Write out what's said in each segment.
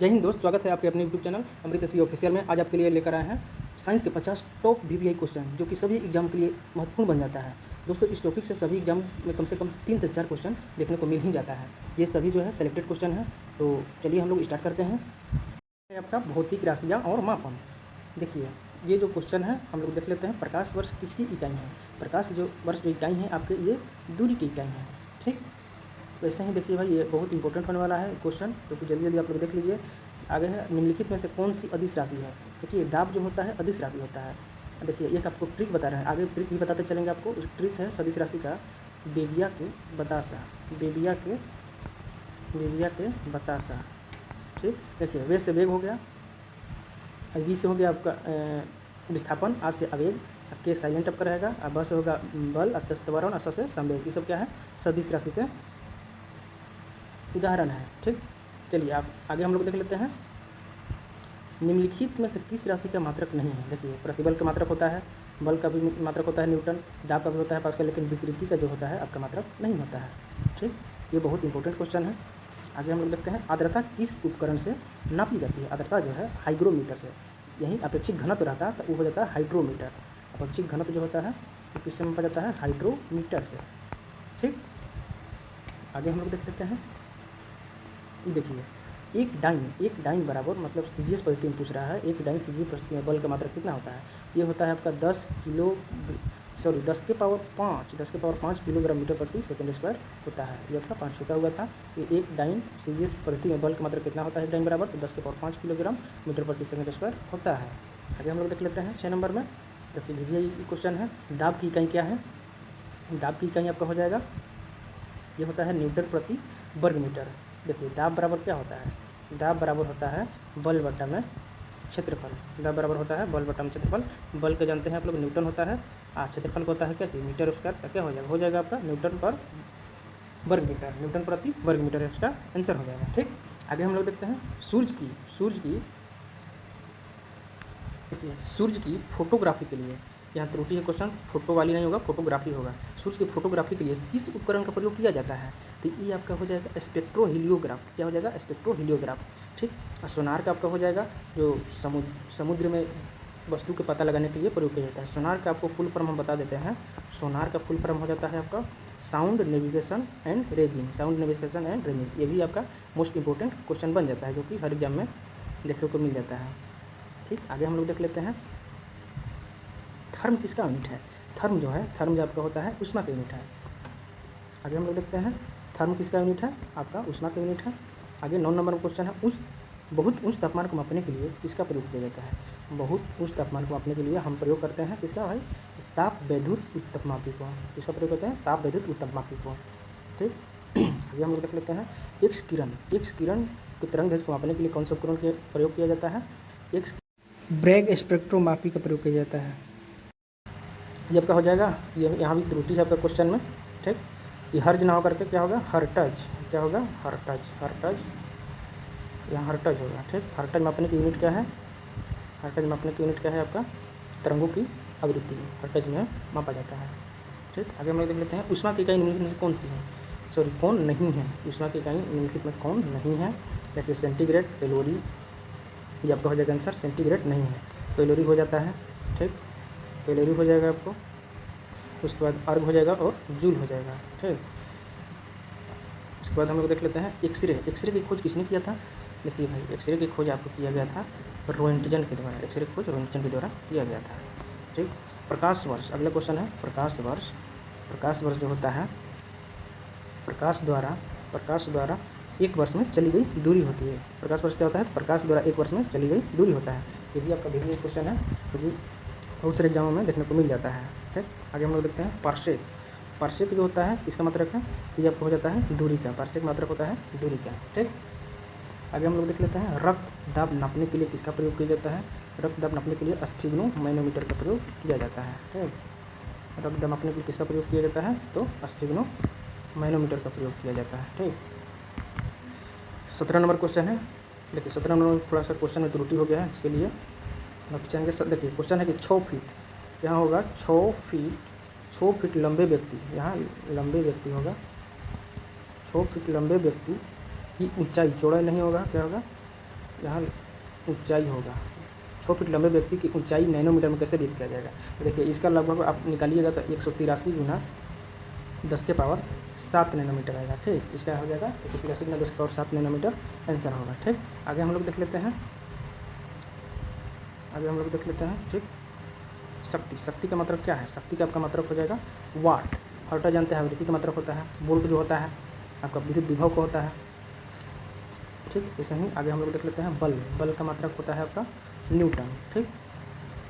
जय हिंद दोस्त, स्वागत है आपके अपने यूट्यूब चैनल अमृत एसबी ऑफिशियल में। आज आपके लिए लेकर आए हैं साइंस के 50 टॉप वीवीआई क्वेश्चन, जो कि सभी एग्जाम के लिए महत्वपूर्ण बन जाता है। दोस्तों, इस टॉपिक से सभी एग्जाम में कम से कम 3 से 4 क्वेश्चन देखने को मिल ही जाता है। ये सभी जो है सेलेक्टेड क्वेश्चन है। तो चलिए हम लोग स्टार्ट करते हैं। आपका भौतिक राशियाँ और मापन। देखिए, ये जो क्वेश्चन है हम लोग देख लेते हैं। प्रकाश वर्ष किसकी इकाई है? प्रकाश जो वर्ष जो इकाई है आपके, ये दूरी की इकाई है। ठीक, वैसे ही देखिए भाई, ये बहुत इंपॉर्टेंट होने वाला है क्वेश्चन, क्योंकि जल्दी जल्दी आप लोग देख लीजिए। आगे है, निम्नलिखित में से कौन सी अदिश राशि है? देखिए, दाब जो होता है अदिश राशि होता है। देखिए, एक आपको ट्रिक बता रहे हैं, आगे ट्रिक भी बताते चलेंगे आपको। ट्रिक है सदिश राशि का, बेबिया के बतासा, बेबिया के बतासा। ठीक, देखिए, वेग से वेग हो गया, वी से हो गया आपका विस्थापन, आज से आवेग, के साइलेंट आपका रहेगा, ब से होगा बल, त्वरण, अस से संवेग। ये सब क्या है? सदिश राशि के उदाहरण है। ठीक, चलिए आप आगे हम लोग देख लेते हैं। निम्नलिखित में से किस राशि का मात्रक नहीं है? देखिए, प्रतिबल का मात्रक होता है, बल का भी मात्रक होता है न्यूटन, दाब का भी होता है पास्कल, लेकिन विकृति का जो होता है आपका मात्रक नहीं होता है। ठीक, ये बहुत इंपॉर्टेंट क्वेश्चन है। आगे हम लोग देखते हैं, आर्द्रता किस उपकरण से नापी जाती है? आर्द्रता जो है हाइग्रोमीटर से। यही अपेक्षित घनत्व रहता है तो वो हो जाता है हाइड्रोमीटर। अपेक्षित घनत्व जो होता है वो किससे मापा जाता है? हाइड्रोमीटर से। ठीक, आगे हम लोग देख लेते हैं। देखिए, एक डाइन बराबर, मतलब सीजीएस पद्धति में पूछ रहा है, एक डाइन सीजीएस पद्धति में बल का मात्रक कितना होता है? ये होता है आपका 10 के पावर 5 किलोग्राम मीटर प्रति सेकंड स्क्वायर होता है। ये आपका 5 छूटा हुआ था। ये एक डाइन सीजीएस पद्धति में बल का मात्रक कितना होता है? एक डाइन बराबर तो 10 के पावर 5 किलोग्राम मीटर प्रति सेकंड स्क्वायर होता है। आगे हम लोग देख लेते हैं 6 नंबर में। देखिए, वीवीआई क्वेश्चन है, दाब की इकाई क्या है? दाब की इकाई आपका हो जाएगा, ये होता है न्यूटन प्रति वर्ग मीटर। देखिए, दाब बराबर क्या होता है? दाब बराबर होता है बल बटा में क्षेत्रफल। दाब बराबर होता है बल बटा में क्षेत्रफल। बल के जानते हैं आप लोग न्यूटन होता है, क्षेत्रफल को होता है क्या चीज़? मीटर स्क्वायर का क्या हो जाएगा आपका? न्यूटन पर वर्ग मीटर, न्यूटन प्रति वर्ग मीटर इसका आंसर हो जाएगा। ठीक, आगे हम लोग देखते हैं सूर्य की फोटोग्राफी के लिए, यहाँ त्रुटि है क्वेश्चन, फोटो वाली नहीं होगा, फोटोग्राफी होगा। सूर्य की फोटोग्राफी के लिए किस उपकरण का प्रयोग किया जाता है? तो ये आपका हो जाएगा स्पेक्ट्रोहीलियोग्राफ। क्या हो जाएगा? स्पेक्ट्रोहीलियोग्राफ। ठीक, और सोनार का आपका हो जाएगा जो समुद्र में वस्तु के पता लगाने के लिए प्रयोग किया जाता है। सोनार का आपको फुल फॉर्म हम बता देते हैं। सोनार का फुल फॉर्म हो जाता है आपका साउंड नेविगेशन एंड रेंजिंग। ये भी आपका मोस्ट इंपॉर्टेंट क्वेश्चन बन जाता है, जो कि हर एग्जाम में देखने को मिल जाता है। ठीक, आगे हम लोग देख लेते हैं, थर्म किसका यूनिट है? थर्म जो आपका होता है उष्मा का यूनिट है। आगे हम लोग देखते हैं, थर्म किसका यूनिट है? आपका उष्मा का यूनिट है। आगे 9 नंबर क्वेश्चन है, बहुत उच्च तापमान को मापने के लिए किसका प्रयोग किया जाता है? बहुत उच्च तापमान को मापने के लिए हम प्रयोग करते हैं किसका भाई? ताप वैद्युत उत्तपमापी को। किसका प्रयोग करते हैं? ताप वैद्युत उत्तपमापी को। ठीक, आगे हम लोग देख लेते हैं, एक्स किरण के तरंग दैर्ध्य को मापने के लिए कौन सा उपकरण के प्रयोग किया जाता है? ब्रैग स्पेक्ट्रोमापी का प्रयोग किया जाता है। ये आपका हो जाएगा, ये यहाँ भी त्रुटि है आपका क्वेश्चन में। ठीक, ये हर्ज ना हो करके क्या होगा? हर्टज। क्या होगा? हर्टज। यहाँ हर्टज होगा। ठीक, हर्टज मापने की यूनिट क्या है? हर्टज मापने की यूनिट क्या है आपका? तरंगों की आवृत्ति हर्टज में मापा जाता है। ठीक, आगे हम लोग देख लेते हैं, उष्मा की इकाई निम्नलिखित में से कौन सी है? कौन नहीं है? उष्मा की इकाई निम्नलिखित में कौन नहीं है? देखिए, सेंटीग्रेड, कैलोरी, ये आपका हो जाएगा आंसर। सेंटीग्रेड नहीं है, कैलोरी हो जाता है। ठीक, कैलोरी हो जाएगा आपको, उसके बाद अर्ग हो जाएगा और जूल हो जाएगा। ठीक, उसके बाद हम लोग देख लेते हैं एक्सरे की खोज किसने किया था? देखिए भाई, एक्सरे की खोज आपको किया गया था रोएंटजन के द्वारा। एक्सरे की खोज रोएंटजन के द्वारा किया गया था। ठीक, प्रकाश वर्ष, अगला क्वेश्चन है प्रकाश वर्ष जो होता है, प्रकाश द्वारा एक वर्ष में चली गई दूरी होती है। प्रकाश वर्ष क्या होता है? प्रकाश द्वारा एक वर्ष में चली गई दूरी होता है। ये भी आपका वीवीआई क्वेश्चन है, क्योंकि बहुत सारे एग्जामों में देखने को मिल जाता है। ठीक, आगे हम लोग देखते हैं, पार्सेक जो होता है इसका मात्रक है, ये आपको हो जाता है दूरी का। पार्सेक मात्रक होता है दूरी का। ठीक, आगे हम लोग देख लेते हैं, रक्त दाब नापने के लिए किसका प्रयोग किया जाता है? रक्त दाब नापने के लिए स्फिग्नो मैनोमीटर का प्रयोग किया जाता है। ठीक, रक्त दाब नापने के लिए किसका प्रयोग किया जाता है? तो स्फिग्नो मैनोमीटर का प्रयोग किया जाता है। ठीक, 17 नंबर क्वेश्चन है। देखिए, 17 नंबर थोड़ा सा क्वेश्चन में त्रुटि हो गया है, इसके लिए चाहेंगे। देखिए, क्वेश्चन है कि 6 फीट, यहाँ होगा 6 फीट लंबे व्यक्ति, यहाँ लंबे व्यक्ति होगा, 6 फीट लंबे व्यक्ति की ऊंचाई, चौड़ाई नहीं होगा, क्या होगा? यहाँ ऊंचाई होगा, 6 फीट लंबे व्यक्ति की ऊंचाई नैनोमीटर में कैसे व्यक्त किया जाएगा। तो देखिए इसका लगभग आप निकालिएगा तो 183 गुना 10⁻7 नैनोमीटर आएगा। ठीक, इसका हो जाएगा 183 गुना 10⁻7 नैनोमीटर आंसर होगा। ठीक, आगे हम लोग देख लेते हैं, ठीक, शक्ति का मतलब क्या है। शक्ति का आपका मतलब हो जाएगा वाट। हर्टा जानते हैं आवृत्ति का मतलब होता है, वोल्ट जो होता है आपका विद्युत विभव को होता है। ठीक, ऐसे ही आगे हम लोग देख लेते हैं बल का मात्रक होता है आपका न्यूटन। ठीक,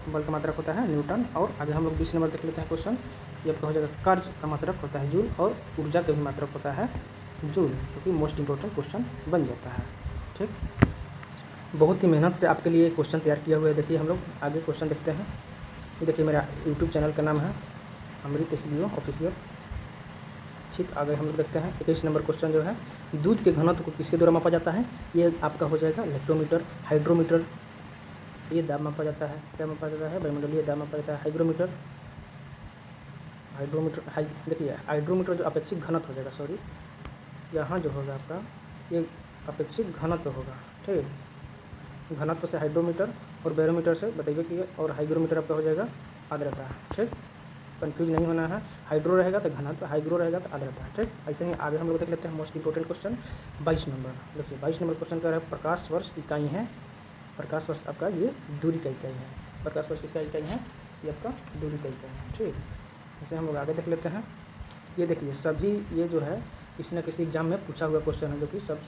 बल का मात्रक होता है न्यूटन। और आगे हम लोग 20 नंबर देख लेते हैं क्वेश्चन, ये आपका हो जाएगा कर्ज का मात्रक होता है जूल, और ऊर्जा का भी मात्रक होता है जूल, क्योंकि मोस्ट इंपॉर्टेंट क्वेश्चन बन जाता है। ठीक, बहुत ही मेहनत से आपके लिए क्वेश्चन तैयार किया हुआ है। देखिए हम लोग आगे क्वेश्चन देखते हैं। ये देखिए मेरा यूट्यूब चैनल का नाम है अमृत SBO ऑफिशियल। ठीक, आगे हम लोग देखते हैं 21 नंबर क्वेश्चन जो है, दूध के घनत्व को किसके द्वारा मापा जाता है। ये आपका हो जाएगा इलेक्ट्रोमीटर, हाइड्रोमीटर, ये दाब मापा जाता है। क्या मापा जाता है, वायुमंडलीय दाब मापा जाता है। हाइग्रोमीटर, देखिए हाइड्रोमीटर जो अपेक्षित घनत्व हो जाएगा, सॉरी यहाँ जो होगा आपका ये अपेक्षित घनत्व होगा। ठीक, घनत्व से हाइड्रोमीटर, और बैरोमीटर से बताइए कि, और हाइग्रोमीटर आपका हो जाएगा आर्द्रता। ठीक, कंफ्यूज नहीं होना है, हाइड्रो रहेगा तो घनत्व, हाइग्रो रहेगा तो आर्द्रता। ठीक, ऐसे ही आगे हम लोग देख लेते हैं मोस्ट इंपोर्टेंट क्वेश्चन 22 नंबर। देखिए 22 नंबर क्वेश्चन का है प्रकाश वर्ष इकाई है। प्रकाश वर्ष आपका ये दूरी का इकाई है। प्रकाश वर्ष किसका इकाई है, ये आपका दूरी का इकाई है। ठीक, इसे हम लोग आगे देख लेते हैं। ये देखिए सभी ये जो है किसी न किसी एग्जाम में पूछा हुआ क्वेश्चन है, जो कि सब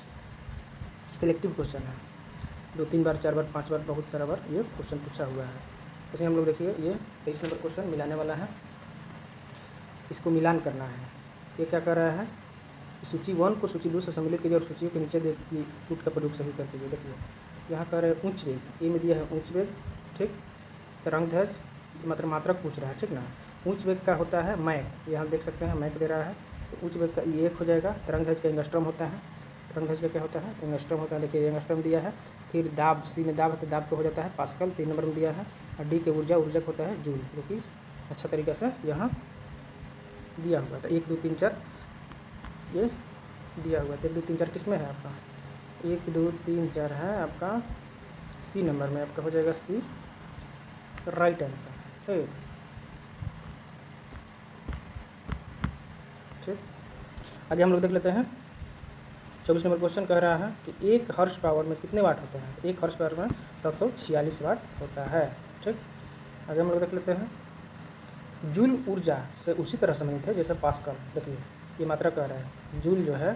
सिलेक्टिव क्वेश्चन है। 2-3 बार 4 बार 5 बार बहुत सारा बार ये क्वेश्चन पूछा हुआ है। जैसे हम लोग देखिए ये 23 नंबर क्वेश्चन मिलाने वाला है, इसको मिलान करना है। ये क्या कर रहा है, सूची 1 को सूची 2 से सम्मिलित कीजिए और सूची के नीचे देखिए टूट का प्रयोग सही कर दीजिए। देखिए यहाँ कर रहे हैं उच्च वेग, ए में दिया है उच्च वेग। ठीक, तरंगदैर्घ्य मतलब मात्रक पूछ रहा है। ठीक ना, उच्च वेग का होता है मैक, यहाँ देख सकते हैं मैक दे रहा है, तो उच्च वेग का ये 1 हो जाएगा। तरंगदैर्घ्य का एंगस्ट्रॉम होता है, तरंगदैर्घ्य का क्या होता है, एंगस्ट्रॉम होता है। देखिए एंगस्ट्रॉम दिया है। फिर दाब, सी में दाब है तो दाब का हो जाता है पास्कल, 3 नंबर में दिया है। और डी के ऊर्जा का होता है जूल, जो कि अच्छा तरीके से यहाँ दिया हुआ था। 1 2 3 4 ये दिया हुआ था। 1 2 3 4 किस में है आपका, 1 2 3 4 है आपका सी नंबर में, आपका हो जाएगा सी राइट आंसर। ठीक, ठीक, आगे हम लोग देख लेते हैं 24 नंबर क्वेश्चन कह रहा है कि 1 हॉर्स पावर में कितने वाट होते हैं। 1 हॉर्स पावर में 746 वाट होता है। ठीक, आगे हम लोग देख लेते हैं जूल ऊर्जा से उसी तरह संबंधित है जैसे पास्कल। देखिए ये मात्रा कह रहा है जूल जो है,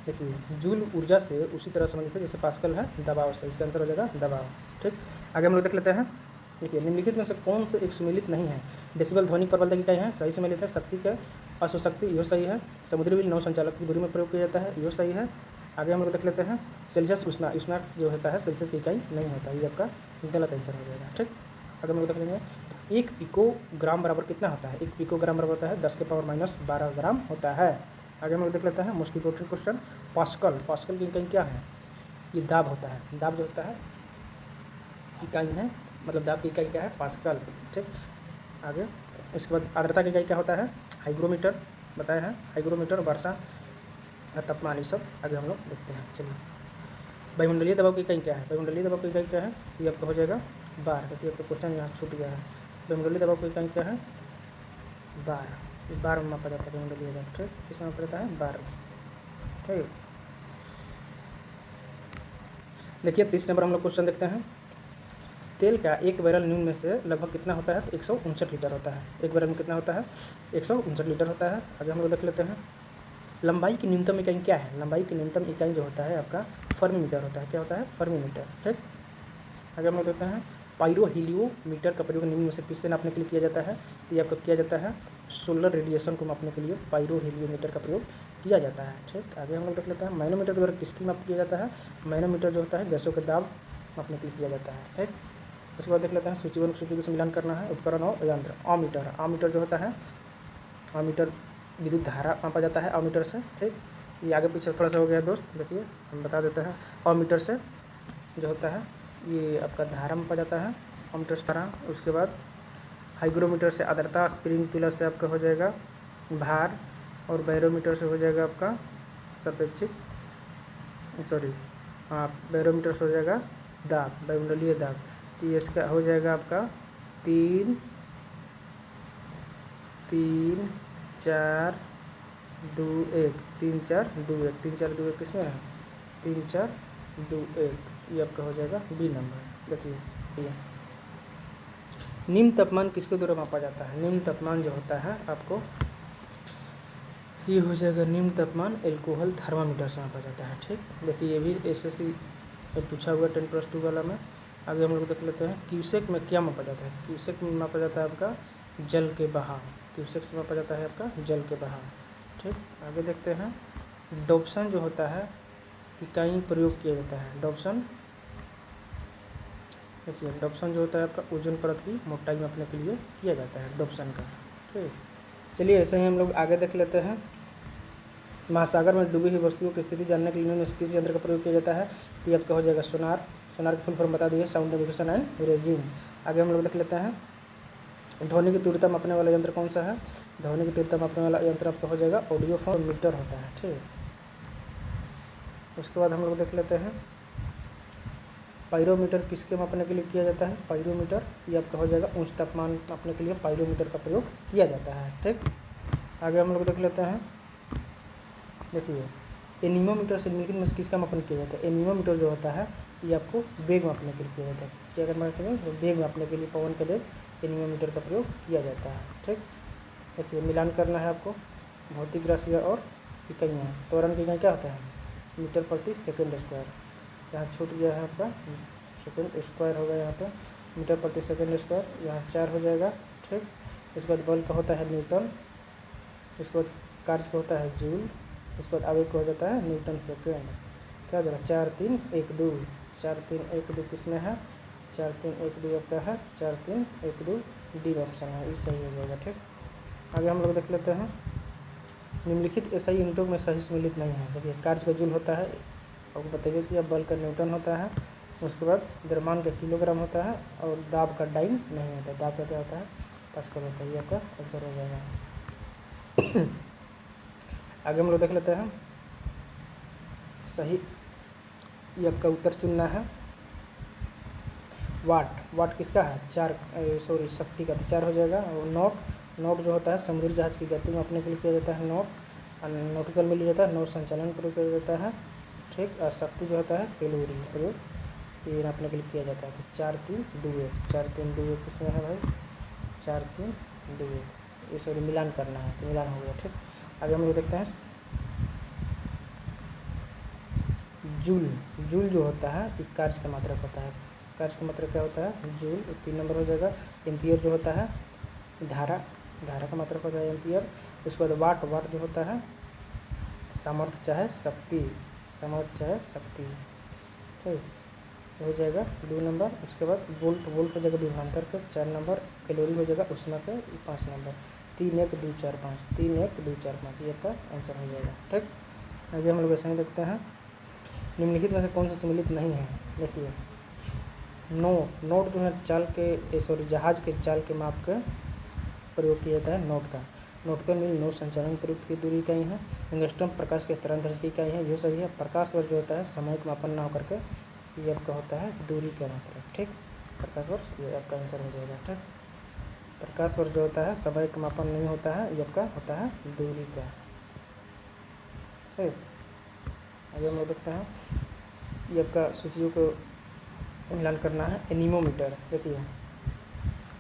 देखिए जूल ऊर्जा से उसी तरह संबंधित है जैसे पास्कल है दबाव से। इसका आंसर हो जाएगा दबाव। ठीक, आगे हम लोग देख लेते हैं। देखिए निम्नलिखित में से कौन से एक सुमेलित नहीं है। डेसिबल ध्वनि प्रबलता की इकाई है, सही सुमेलित है। शक्ति का अश्वशक्ति, यह सही है। समुद्री बिल नौ संचालक की दूरी में प्रयोग किया जाता है, यह सही है। आगे हम लोग देख लेते हैं सेल्सियस उष्मा, उष्मा जो होता है सेल्सियस की इकाई नहीं होता, ये आपका गलत आंसर हो जाएगा। ठीक, आगे हम लोग देख लेंगे 1 पिकोग्राम बराबर कितना होता है। 1 पिकोग्राम बराबर होता है 10⁻⁻12 ग्राम होता है। आगे हम लोग देख लेते हैं most important question pascal. Pascal की इकाई क्या है, ये दाब होता है। दाब जो होता है इकाई है, मतलब दाब की इकाई क्या है, पास्कल। ठीक, आगे इसके बाद आर्द्रता की इकाई क्या होता है, हाइग्रोमीटर बताया है। हाइग्रोमीटर, वर्षा, तापमान, ये सब आगे हम लोग देखते हैं। चलिए वायुमंडलीय दबाव की इकाई क्या है। वायुमंडलीय दबाव की इकाई क्या है, ये आपका हो जाएगा बार, क्योंकि आपका क्वेश्चन यहाँ छूट गया है। वायुमंडलीय दबाव की इकाई क्या है, बार। बार में मापा जाता है वायुमंडलीय दबाव। ठीक, इसमें मापा जाता है बार। ठीक, देखिए 30 नंबर हम लोग क्वेश्चन देखते हैं। तेल का 1 बैरल न्यून में से लगभग कितना होता है, तो 159 लीटर होता है। 1 बैरल में कितना होता है, 159 लीटर होता है। आगे हम लोग देख लेते हैं लंबाई की न्यूनतम इकाई क्या है। लंबाई की न्यूनतम इकाई जो होता है आपका फर्मीमीटर होता है। क्या होता है, फर्मीमीटर। ठीक, आगे हम लोग देखते हैं पायरो हीलियोमीटर का प्रयोग निम्न में से किससे नापने के लिए किया जाता है। तो ये आपका किया जाता है सोलर रेडिएशन को मापने के लिए पायरो हीलियोमीटर का प्रयोग किया जाता है। ठीक, आगे हम लोग देख लेते हैं मैनोमीटर के द्वारा किसकी माप किया जाता है। मैनोमीटर जो होता है गैसों के दाब मापने के लिए किया जाता है। ठीक, उसके बाद देख लेते हैं सूची 1 सूची 2 से मिलान करना है। उपकरण और यंत्र। अमीटर, अमीटर जो होता है, अमीटर विद्युत धारा मापा जाता है अमीटर से। ठीक, ये आगे पीछे थोड़ा सा हो गया दोस्त, देखिए हम बता देते हैं। अमीटर से जो होता है ये आपका धारा मापा जाता है, अमीटर से धारा। उसके बाद हाइग्रोमीटर से आर्द्रता, स्प्रिंग पिलर से आपका हो जाएगा भार, और बैरोमीटर से हो जाएगा आपका सापेक्षिक सॉरी, हाँ, बैरोमीटर से हो जाएगा दाब, वायुमंडलीय दाब। तो ये इसका हो जाएगा आपका 3 3 4 2 1, 3 4 2 1, 3 4 2 1 किसमें है, 3 4 2 1, ये आपका हो जाएगा बी नंबर। देखिए ये निम्न तापमान किसके द्वारा मापा जाता है। निम्न तापमान जो होता है आपको ये हो जाएगा निम्न तापमान एल्कोहल थर्मामीटर से मापा जाता है। ठीक, देखिए ये भी एसएससी में पूछा हुआ 10+2 वाला में। आगे हम लोग देख लेते हैं क्यूसेक में क्या मापा जाता है। क्यूसेक में मापा जाता है आपका जल के बहाव, क्यूसेक से मापा जाता है आपका जल के बहाव। ठीक, आगे देखते हैं डॉप्सन जो होता है इकाई प्रयोग किया जाता है। डॉप्सन, देखिए डॉप्सन जो होता है आपका ओजोन परत की मोटाई मापने के लिए किया जाता है डॉप्सन का। ठीक, चलिए ऐसे ही हम लोग आगे देख लेते हैं महासागर में डूबी हुई वस्तुओं की स्थिति जानने के लिए इनमें से किस यंत्र का प्रयोग किया जाता है। ये आपका हो जाएगा सोनार। सोनार की फुल फॉर्म बता दिए, साउंड नेविगेशन एंड रेजिंग। आगे हम लोग देख लेते हैं ध्वनि की तीव्रता मापने वाला यंत्र कौन सा है। ध्वनि की तीव्रता मापने वाला यंत्र आपका हो जाएगा ऑडियोफोन मीटर होता है। ठीक, उसके बाद हम लोग देख लेते हैं पायरोमीटर किसके मापने के लिए किया जाता है। पायरोमीटर ये आपका हो जाएगा उच्च तापमान मापने के लिए पायरोमीटर का प्रयोग किया जाता है। ठीक, आगे हम लोग देख लेते हैं, देखिए एनीमोमीटर से निम्नलिखित में से किसका मापन किया जाता है। एनीमोमीटर जो होता है ये आपको वेग मापने के लिए किया जाता है। क्या करना है, वेग मापने के लिए पवन के वेग एनीमोमीटर का प्रयोग किया जाता है। ठीक, देखिए मिलान करना है आपको भौतिक राशियाँ और इकाइयाँ। त्वरण की इकाई क्या होता है, मीटर प्रति सेकेंड स्क्वायर। यहाँ छूट गया है आपका सेकेंड स्क्वायर होगा, यहाँ पे मीटर प्रति सेकेंड स्क्वायर, यहाँ 4 हो जाएगा। ठीक, इसके बाद बल का होता है न्यूटन, इसके बाद कार्य का होता है जूल, उसके बाद आवेग का हो जाता है न्यूटन सेकेंड। क्या हो जाएगा 4 3 1 2, 4 3 1 2 किसमें है, 4 3 1 2 आपका है 4 3 1 2 डी ऑप्शन है, ये सही हो जाएगा। ठीक, आगे हम लोग देख लेते हैं निम्नलिखित एसआई यूनिटों में सही सम्मिलित नहीं है। देखिए कार्य का जूल होता है, आपको बताइए कि बल का न्यूटन होता है, उसके बाद द्रव्यमान का किलोग्राम होता है और दाब का डाइन नहीं होता। दाब का क्या होता है, पास्कल होता है। ये आपका आंसर हो जाएगा। आगे हम लोग देख लेते हैं सही, ये आपका उत्तर चुनना है। वाट, वाट किसका है, 4 सॉरी शक्ति का, तो 4 हो जाएगा। और नॉट, नॉट जो होता है समुद्री जहाज की गति मापने के लिए किया जाता है नॉट, नॉटिकल मिल जाता है, नॉट संचालन प्रयोग किया जाता है। ठीक, और शक्ति जो होता है कैलोरी प्रयोग ये नापने के लिए किया जाता है। तो 4 3 2 1, 4 3 2 1 किसमें है भाई, 4 3 2 1, ये सॉरी मिलान करना है, तो मिलान हो गया। ठीक, आगे हम लोग देखते हैं जूल। जूल जो होता है एक कार्य का मात्रक होता है। कार्य का मात्रक क्या होता है, जूल। 3 नंबर हो जाएगा। एम्पियर जो होता है धारा, धारा का मात्रक होता है एम्पियर। उसके बाद वाट, वाट जो होता है सामर्थ्य चाहे शक्ति, सामर्थ्य चाहे शक्ति। ठीक, हो जाएगा 2 नंबर। उसके बाद वोल्ट, वोल्ट हो जाएगा विभवांतर का 4 नंबर। कैलोरी हो जाएगा उष्मा का 5 नंबर। 3 1 2 4 5, 3 1 2 4 5 ये का आंसर हो जाएगा। ठीक, आगे हम लोग ऐसा ही देखते हैं निम्नलिखित में से कौन सा सम्मिलित नहीं है। देखिए नोट, नोट जो है चाल के सॉरी जहाज के चाल के माप का प्रयोग किया जाता है नोट का। नोटिकल मील नोट संचालन प्रयुक्त की दूरी इकाई है। एंगस्ट्रॉम प्रकाश के तरंग की इकाई है, ये सही है। प्रकाश वर्ष जो होता है समय का मापन ना होकर के ये आपका होता है दूरी का मात्रक। ठीक, प्रकाश वर्ष ये आपका आंसर हो जाएगा। ठीक, प्रकाश वर्ष जो होता है समय का मापन नहीं होता है, ये आपका होता है दूरी का। ठीक, आगे हम लोग देखते हैं ये आपका सूचियों को मिलान करना है। एनीमोमीटर, देखिए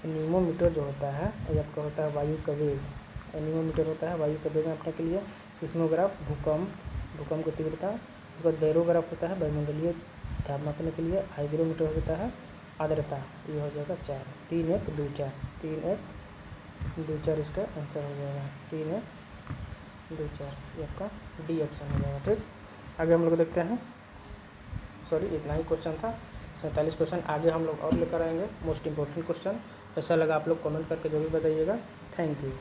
एनीमोमीटर जो होता है ये आपका होता है वायु का वेग। एनीमोमीटर होता है वायु का वेग मापने के लिए। सिस्मोग्राफ भूकंप, भूकंप की तीव्रता। उसके बाद बैरोग्राफ होता है वायुमंडलीय दाब मापने के लिए। हाइग्रोमीटर होता है आर्द्रता, ये हो जाएगा 4। 3 1 2 4, 3 1 2 4 इसका आंसर हो जाएगा। 3 1 2 4 ये आपका डी ऑप्शन हो जाएगा। ठीक, आगे हम लोग देखते हैं, सॉरी इतना ही क्वेश्चन था, 47 क्वेश्चन आगे हम लोग और लेकर आएंगे मोस्ट इंपॉर्टेंट क्वेश्चन। कैसा लगा आप लोग कमेंट करके जरूर बताइएगा। Thank you.